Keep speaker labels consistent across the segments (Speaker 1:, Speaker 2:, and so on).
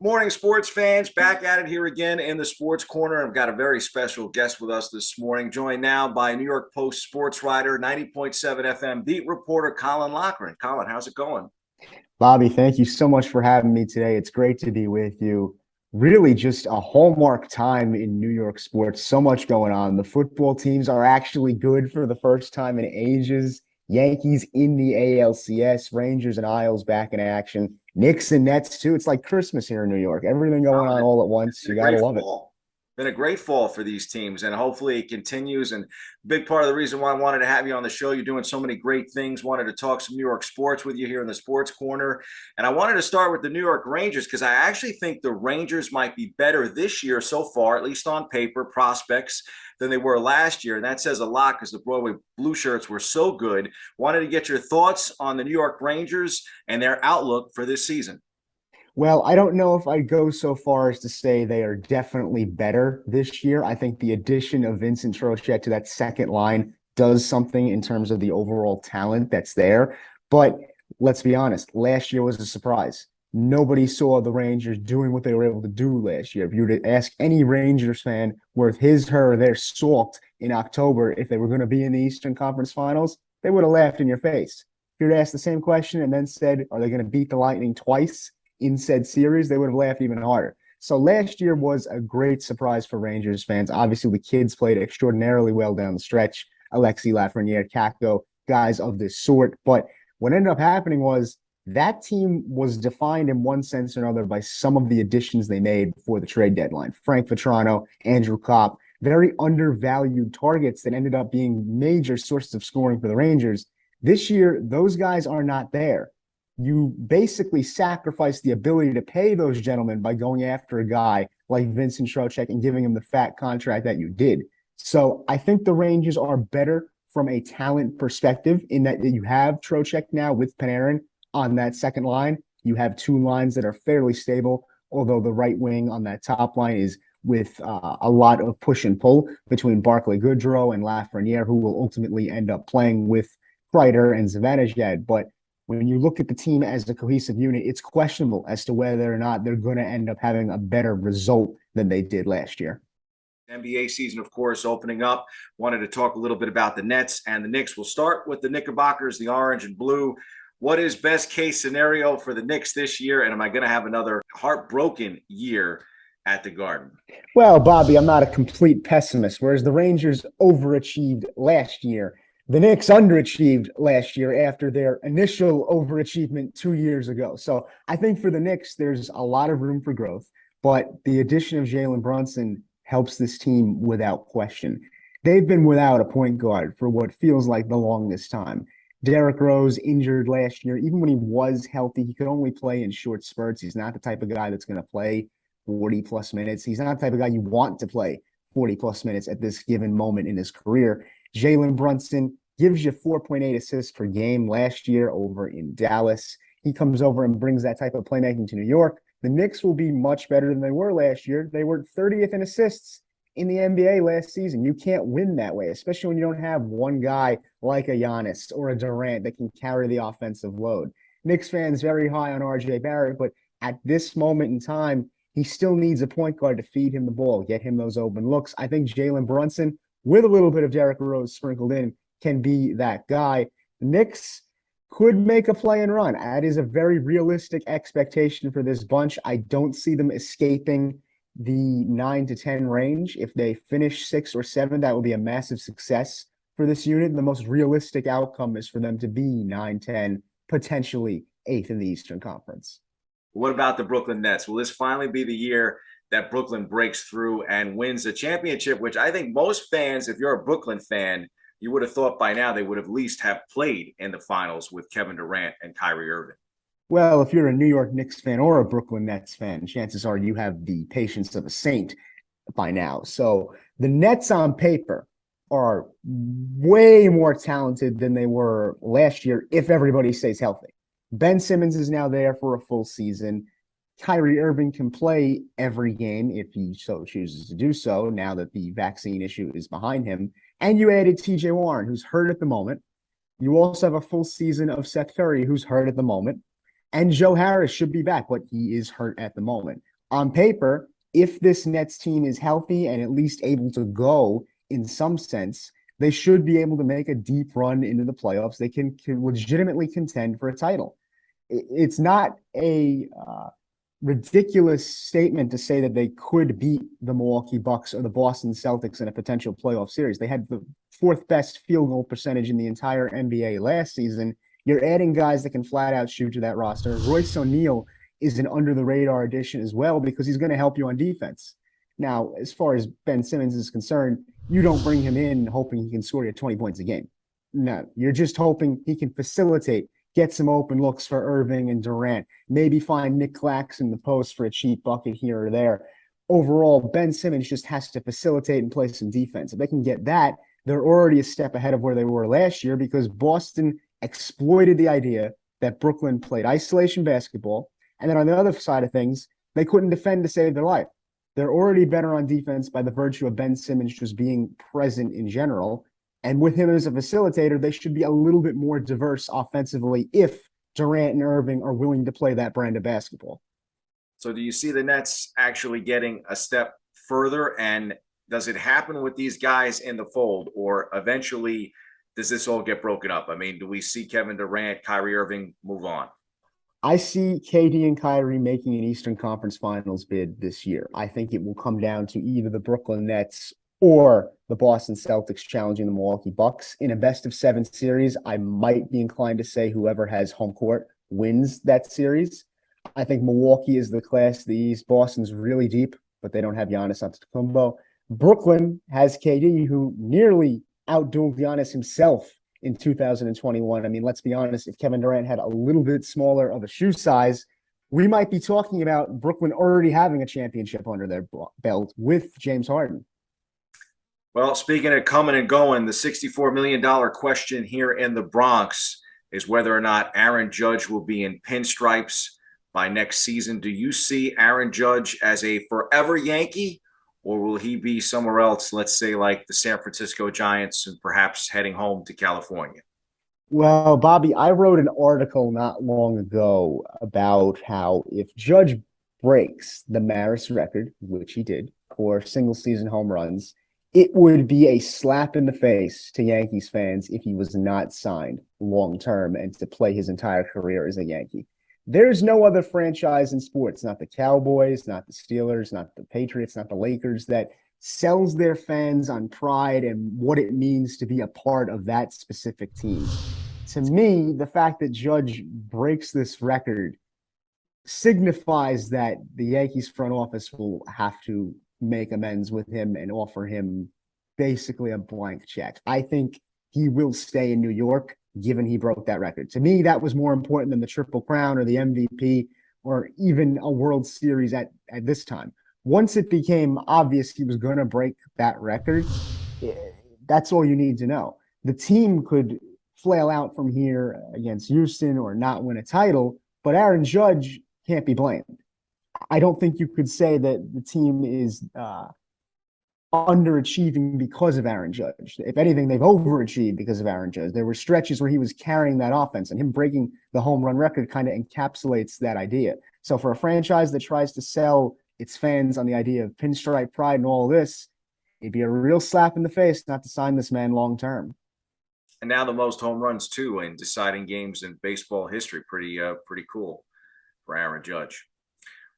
Speaker 1: Morning, sports fans. Back at it here again in the Sports Corner. I've got a very special guest with us this morning, joined now by New York Post sports writer, 90.7 FM beat reporter Colin Loughran. Colin, how's it going?
Speaker 2: Bobby, thank you so much for having me today. It's great to be with you. Really just a hallmark time in New York sports. So much going on. The football teams are actually good for the first time in ages. Yankees in the ALCS, Rangers and Isles back in action. Knicks and Nets too. It's like Christmas here in New York. Everything going on all at once. You gotta love it.
Speaker 1: Been a great fall for these teams, and hopefully it continues. And big part of the reason why I wanted to have you on the show, you're doing so many great things. Wanted to talk some New York sports with you here in the Sports Corner. And I wanted to start with the New York Rangers because I actually think the Rangers might be better this year so far, at least on paper, prospects, than they were last year. And that says a lot because the Broadway Blue Shirts were so good. Wanted to get your thoughts on the New York Rangers and their outlook for this season.
Speaker 2: Well, I don't know if I'd go so far as to say they are definitely better this year. I think the addition of Vincent Trocheck to that second line does something in terms of the overall talent that's there. But let's be honest, last year was a surprise. Nobody saw the Rangers doing what they were able to do last year. If you were to ask any Rangers fan worth his, her, or their salt in October if they were going to be in the Eastern Conference Finals, they would have laughed in your face. If you were to ask the same question and then said, are they going to beat the Lightning twice in said series, they would have laughed even harder. So last year was a great surprise for Rangers fans. Obviously, the kids played extraordinarily well down the stretch. Alexis Lafreniere, Kakko, guys of this sort. But what ended up happening was that team was defined in one sense or another by some of the additions they made before the trade deadline. Frank Vetrano, Andrew Kopp, very undervalued targets that ended up being major sources of scoring for the Rangers. This year, those guys are not there. You basically sacrifice the ability to pay those gentlemen by going after a guy like Vincent Trocheck and giving him the fat contract that you did. So I think the Rangers are better from a talent perspective in that you have Trocheck now with Panarin on that second line. You have two lines that are fairly stable, although the right wing on that top line is with a lot of push and pull between Barclay Goodrow and Lafreniere, who will ultimately end up playing with Kreider and Zibanejad. But when you look at the team as a cohesive unit, it's questionable as to whether or not they're going to end up having a better result than they did last year.
Speaker 1: NBA season, of course, opening up. Wanted to talk a little bit about the Nets and the Knicks. We'll start with the Knickerbockers, the orange and blue. What is best case scenario for the Knicks this year? And am I going to have another heartbroken year at the Garden?
Speaker 2: Well, Bobby, I'm not a complete pessimist. Whereas the Rangers overachieved last year, the Knicks underachieved last year after their initial overachievement 2 years ago. So I think for the Knicks, there's a lot of room for growth, but the addition of Jalen Brunson helps this team without question. They've been without a point guard for what feels like the longest time. Derrick Rose injured last year. Even when he was healthy, he could only play in short spurts. He's not the type of guy that's going to play 40-plus minutes. He's not the type of guy you want to play 40-plus minutes at this given moment in his career. Jalen Brunson gives you 4.8 assists per game last year over in Dallas. He comes over and brings that type of playmaking to New York. The Knicks will be much better than they were last year. They were 30th in assists in the NBA last season. You can't win that way, especially when you don't have one guy like a Giannis or a Durant that can carry the offensive load. Knicks fans very high on RJ Barrett, but at this moment in time, he still needs a point guard to feed him the ball, get him those open looks. I think Jalen Brunson, with a little bit of Derrick Rose sprinkled in, can be that guy. The Knicks could make a play and run. That is a very realistic expectation for this bunch. I don't see them escaping the 9 to 10 range. If they finish 6 or 7, that would be a massive success for this unit. The most realistic outcome is for them to be 9, 10, potentially 8th in the Eastern Conference.
Speaker 1: What about the Brooklyn Nets? Will this finally be the year that Brooklyn breaks through and wins a championship, which I think most fans, if you're a Brooklyn fan, you would have thought by now they would have at least have played in the finals with Kevin Durant and Kyrie Irving?
Speaker 2: Well, if you're a New York Knicks fan or a Brooklyn Nets fan, chances are you have the patience of a saint by now. So the Nets on paper are way more talented than they were last year if everybody stays healthy. Ben Simmons is now there for a full season. Kyrie Irving can play every game if he so chooses to do so now that the vaccine issue is behind him. And you added TJ Warren, who's hurt at the moment. You also have a full season of Seth Curry, who's hurt at the moment. And Joe Harris should be back, but he is hurt at the moment. on paper, if this Nets team is healthy and at least able to go in some sense, they should be able to make a deep run into the playoffs. They can legitimately contend for a title. It's not a ridiculous statement to say that they could beat the Milwaukee Bucks or the Boston Celtics in a potential playoff series. They had the fourth best field goal percentage in the entire NBA last season. You're adding guys that can flat out shoot to that roster. Royce O'Neal is an under the radar addition as well because he's going to help you on defense. Now, as far as Ben Simmons is concerned, you don't bring him in hoping he can score you 20 points a game. No, you're just hoping he can facilitate, get some open looks for Irving and Durant, maybe find Nick Claxton in the post for a cheap bucket here or there. Overall, Ben Simmons just has to facilitate and play some defense. If they can get that, they're already a step ahead of where they were last year because Boston exploited the idea that Brooklyn played isolation basketball. And then on the other side of things, they couldn't defend to save their life. They're already better on defense by the virtue of Ben Simmons just being present in general. And with him as a facilitator, they should be a little bit more diverse offensively if Durant and Irving are willing to play that brand of basketball.
Speaker 1: So do you see the Nets actually getting a step further? And does it happen with these guys in the fold, or eventually does this all get broken up? I mean, do we see Kevin Durant, Kyrie Irving move on?
Speaker 2: I see KD and Kyrie making an Eastern Conference Finals bid this year. I think it will come down to either the Brooklyn Nets or the Boston Celtics challenging the Milwaukee Bucks in a best-of-7 series. I might be inclined to say whoever has home court wins that series. I think Milwaukee is the class of the East. Boston's really deep, but they don't have Giannis Antetokounmpo. Brooklyn has KD, who nearly outdueled Giannis himself in 2021. I mean, let's be honest, if Kevin Durant had a little bit smaller of a shoe size, we might be talking about Brooklyn already having a championship under their belt with James Harden.
Speaker 1: Well, speaking of coming and going, the $64 million question here in the Bronx is whether or not Aaron Judge will be in pinstripes by next season. Do you see Aaron Judge as a forever Yankee, or will he be somewhere else, let's say like the San Francisco Giants, and perhaps heading home to California?
Speaker 2: Well, Bobby, I wrote an article not long ago about how if Judge breaks the Maris record, which he did, for single season home runs, it would be a slap in the face to Yankees fans if he was not signed long term and to play his entire career as a Yankee. There's no other franchise in sports, not the Cowboys, not the Steelers, not the Patriots, not the Lakers, that sells their fans on pride and what it means to be a part of that specific team. To me, the fact that Judge breaks this record signifies that the Yankees front office will have to make amends with him and offer him basically a blank check. I think he will stay in New York, given he broke that record. To me, that was more important than the Triple Crown or the MVP or even a World Series at this time. Once it became obvious he was going to break that record, that's all you need to know. The team could flail out from here against Houston or not win a title, but Aaron Judge can't be blamed. I don't think you could say that the team is underachieving because of Aaron Judge. If anything, they've overachieved because of Aaron Judge. There were stretches where he was carrying that offense, and him breaking the home run record kind of encapsulates that idea. So for a franchise that tries to sell its fans on the idea of pinstripe pride and all this, it'd be a real slap in the face not to sign this man long term.
Speaker 1: And now the most home runs too in deciding games in baseball history. Pretty cool for Aaron Judge.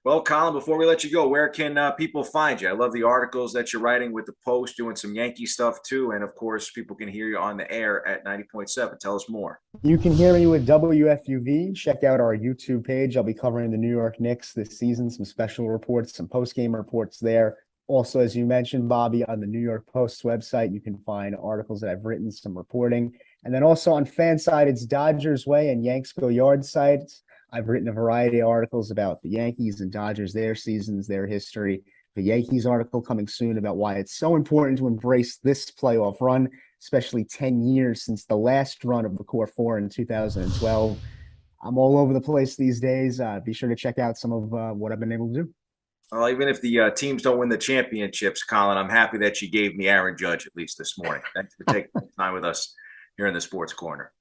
Speaker 1: Well, Colin, before we let you go, where can people find you? I love the articles that you're writing with the Post, doing some Yankee stuff too. And of course, people can hear you on the air at 90.7. Tell us more.
Speaker 2: You can hear me with WFUV. Check out our YouTube page. I'll be covering the New York Knicks this season, some special reports, some post-game reports there. Also, as you mentioned, Bobby, on the New York Post's website, you can find articles that I've written, some reporting. And then also on Fanside, it's Dodgers Way and Yanks Go Yard sites. I've written a variety of articles about the Yankees and Dodgers, their seasons, their history. The Yankees article coming soon about why it's so important to embrace this playoff run, especially 10 years since the last run of the Core Four in 2012. I'm all over the place these days. Be sure to check out some of what I've been able to do.
Speaker 1: Well, even if the teams don't win the championships, Colin, I'm happy that you gave me Aaron Judge at least this morning. Thanks for taking the time with us here in the Sports Corner.